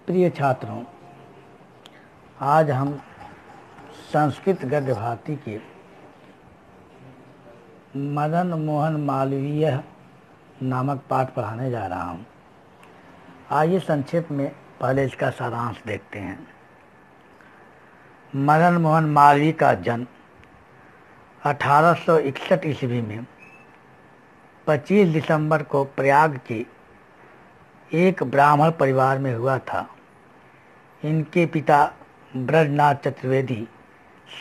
प्रिय छात्रों, आज हम संस्कृत गद्य भारती के मदन मोहन मालवीय नामक पाठ पढ़ाने जा रहा हूँ। आइए संक्षेप में पहले इसका सारांश देखते हैं। मदन मोहन मालवीय का जन्म 1861 ईस्वी में 25 दिसंबर को प्रयाग के एक ब्राह्मण परिवार में हुआ था। इनके पिता ब्रजनाथ चतुर्वेदी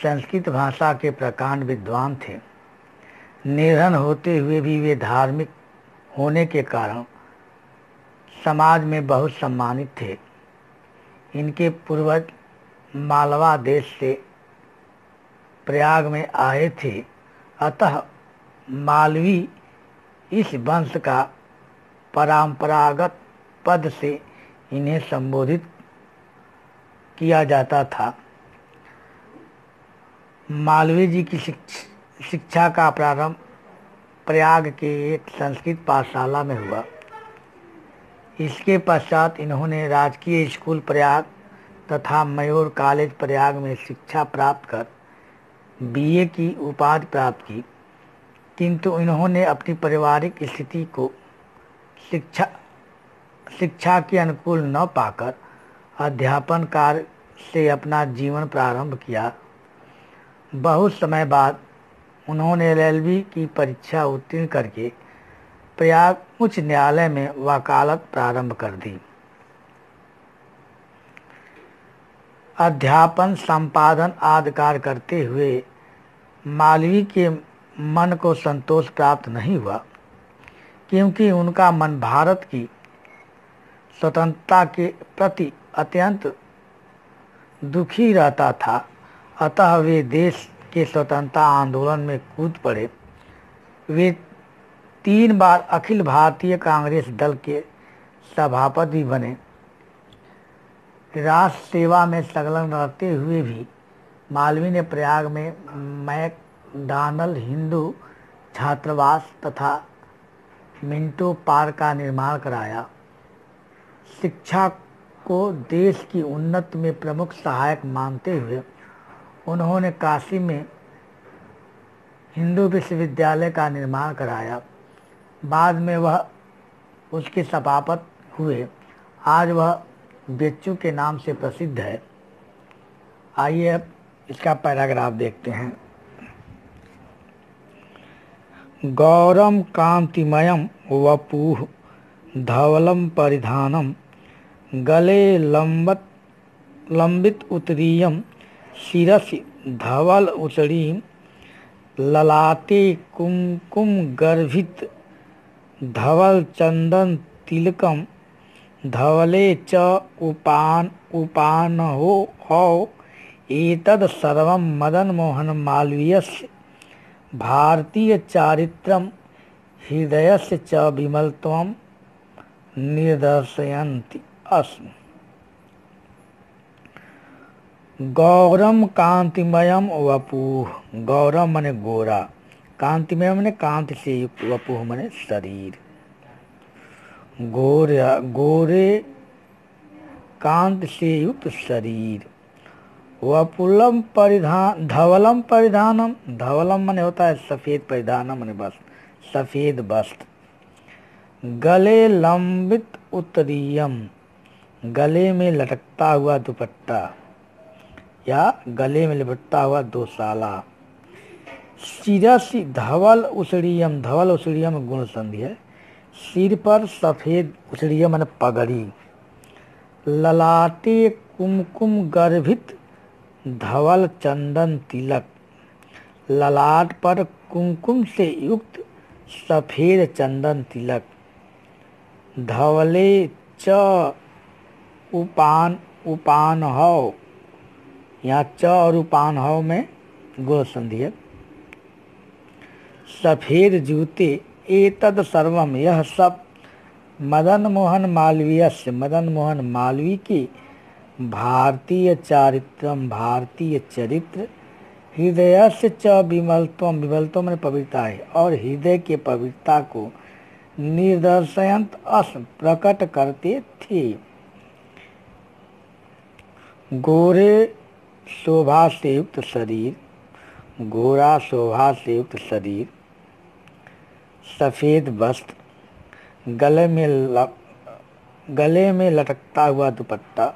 संस्कृत भाषा के प्रकांड विद्वान थे। निर्धन होते हुए भी वे धार्मिक होने के कारण समाज में बहुत सम्मानित थे। इनके पूर्वज मालवा देश से प्रयाग में आए थे, अतः मालवी इस वंश का परंपरागत पद से इन्हें संबोधित किया जाता था। मालवीय जी की शिक्षा का प्रारंभ प्रयाग के एक संस्कृत पाठशाला में हुआ। इसके पश्चात इन्होंने राजकीय स्कूल प्रयाग तथा मयूर कॉलेज प्रयाग में शिक्षा प्राप्त कर बीए की उपाधि प्राप्त की, किंतु इन्होंने अपनी पारिवारिक स्थिति को शिक्षा के अनुकूल न पाकर अध्यापन कार्य से अपना जीवन प्रारंभ किया। बहुत समय बाद उन्होंने एलएलबी की परीक्षा उत्तीर्ण करके प्रयाग उच्च न्यायालय में वकालत प्रारंभ कर दी। अध्यापन, संपादन आदि कार्य करते हुए मालवीय के मन को संतोष प्राप्त नहीं हुआ, क्योंकि उनका मन भारत की स्वतंत्रता के प्रति अत्यंत दुखी रहता था। अतः वे देश के स्वतंत्रता आंदोलन में कूद पड़े। वे 3 बार अखिल भारतीय कांग्रेस दल के सभापति बने। राष्ट्र सेवा में संलग्न रहते हुए भी मालवीय ने प्रयाग में मैकडॉनल्ड हिंदू छात्रावास तथा मिंटो पार्क का निर्माण कराया। शिक्षा को देश की उन्नति में प्रमुख सहायक मानते हुए उन्होंने काशी में हिंदू विश्वविद्यालय का निर्माण कराया। बाद में वह उसके सभापति हुए। आज वह बेच्चू के नाम से प्रसिद्ध है। आइए अब इसका पैराग्राफ देखते हैं। गौरम कांतिमयम वपुः धवलम परिधानम गले लंबित उत्तरीयम शिरसि धवल उचरीं ललाटे कुमकुम गर्भित धवल चंदन तिलकम धवले च उपानहो हौ एतद् सर्वं मदन मोहन मालवीयस्य भारतीय चारित्रं हृदयस्य च विमलत्वं निर्दर्शयन्ति अस्मि। गौरम कांतिमयम वपुः, गौरम मने गोरा, कांतिमय मने कांति से युक्त, वपुः मने शरीर। गोरे कांति से युक्त शरीर। वपुलम परिधान धवलम परिधानम, धवलम मने होता है सफेद, परिधानम मने वस्त्र, सफेद वस्त्र। गले लंबित उत्तरीयम, गले में लटकता हुआ दुपट्टा या गले में लिपटता हुआ दोशाला। शिरसि धवल उचड़ीयम, धवल उचड़ीयम गुण संधि है। सिर पर सफेद उचड़ीयम मने पगड़ी। ललाटे कुमकुम गर्भित धवल चंदन तिलक, ललाट पर कुमकुम से युक्त सफेद चंदन तिलक। धवले च उपानहौ, यहाँ च और उपानहौ में गुण संधि है। सफेद जूते। एतद सर्वम, यह सब मदन मोहन मालवीयस्य, मदन मोहन मालवीय की भारतीय चारित्रम, भारतीय चरित्र हृदय से च विमलत्वम, विमलत्वम में पवित्रता है, और हृदय के पवित्रता को निर्दर्शयंत अस प्रकट करते थे। गोरे शोभा से युक्त शरीर, गोरा शोभा से युक्त शरीर, सफेद वस्त्र, गले में लटकता हुआ दुपट्टा,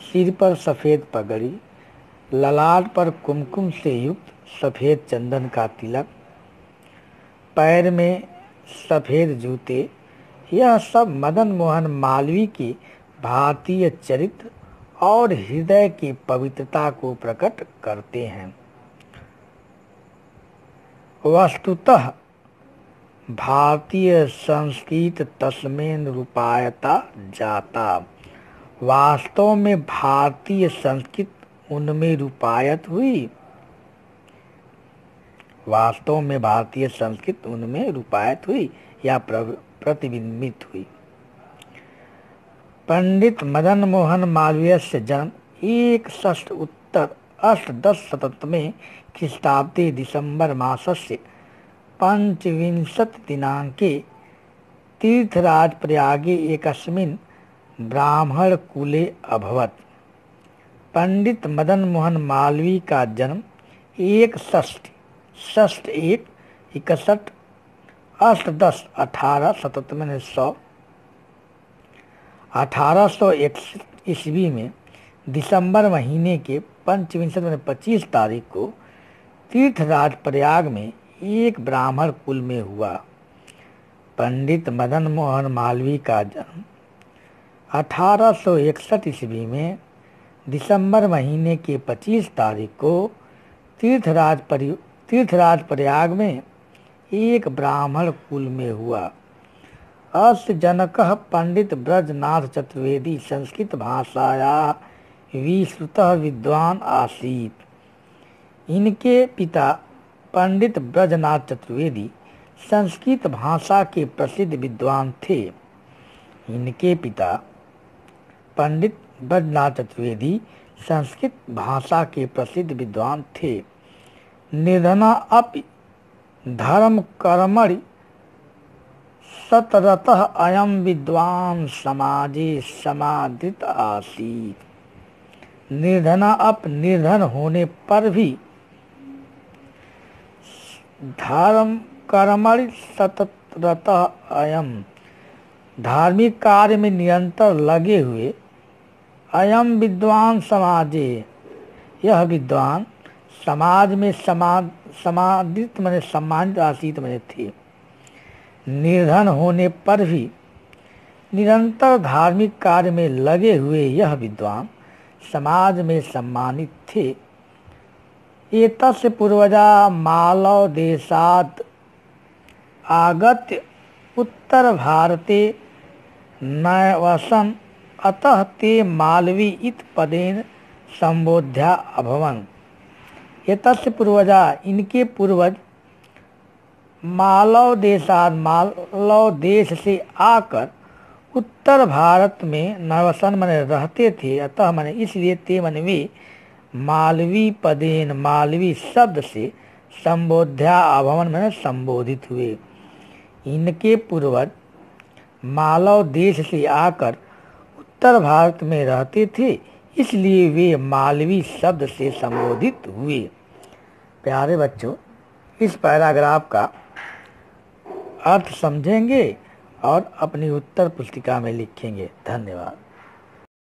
सिर पर सफेद पगड़ी, ललाट पर कुमकुम से युक्त सफेद चंदन का तिलक, पैर में सफेद जूते, यह सब मदन मोहन मालवीय के भारतीय चरित्र और हृदय की पवित्रता को प्रकट करते हैं। वस्तुतः भारतीय संस्कृत तस्मेन रूपायता जाता, वास्तव में भारतीय संस्कृत उनमें रूपायत हुई, वास्तव में भारतीय संस्कृत उनमें रूपायत हुई या प्रतिबिंबित हुई। पंडित मदन मोहन मालवीय से जन्म 1 उत्तर अष्टदश में ख्रीष्टाब्दे दिसंबर मासस्य पंचविंशति दिनांके तीर्थराज प्रयागे एकस्मिन् ब्राह्मण कुले अभवत्। पंडित मदन मोहन मालवीय का जन्म 61 अष्टदश 1861 ईस्वी में दिसंबर महीने के पंचविंशति में 25 तारीख को तीर्थराज प्रयाग में एक ब्राह्मण कुल में हुआ। पंडित मदन मोहन मालवीय का जन्म 1861 ईस्वी में दिसंबर महीने के 25 तारीख को तीर्थराज प्रयाग में एक ब्राह्मण कुल में हुआ। अस्य जनकः पंडित ब्रजनाथ चतुर्वेदी संस्कृत भाषायाः विश्रुतः विद्वान आसीत्। इनके पिता पंडित ब्रजनाथ चतुर्वेदी संस्कृत भाषा के प्रसिद्ध विद्वान थे। इनके पिता पंडित ब्रजनाथ चतुर्वेदी संस्कृत भाषा के प्रसिद्ध विद्वान थे। निधना अपि धर्म कर्मणि सतरतः अयम विद्वान समाजे समादृत आसीत्। निर्धन होने पर भी धर्म कर्मणि सतरतः अयम, धार्मिक कार्य में निरंतर लगे हुए, अयम विद्वान समाजे, यह विद्वान समाज में समादित मैंने सम्मानित आसीत मैंने थे। निर्धन होने पर भी निरंतर धार्मिक कार्य में लगे हुए यह विद्वान समाज में सम्मानित थे। एतस्य पूर्वजा मालव देशात् आगत्य उत्तर भारते नवसन, अतः ते मालवी इति पदेन संबोध्या अभवन्। एतस्य पूर्वजा, इनके पूर्वज मालव देशाद, मालव देश से आकर उत्तर भारत में नवसन मने रहते थे। अतः मने इसलिए ते मने वे मालवी पदेन, मालवी शब्द से संबोध्या अभवन में संबोधित हुए। इनके पूर्वज मालव देश से आकर उत्तर भारत में रहते थे, इसलिए वे मालवी शब्द से संबोधित हुए। प्यारे बच्चों, इस पैराग्राफ का अर्थ समझेंगे और अपनी उत्तर पुस्तिका में लिखेंगे। धन्यवाद।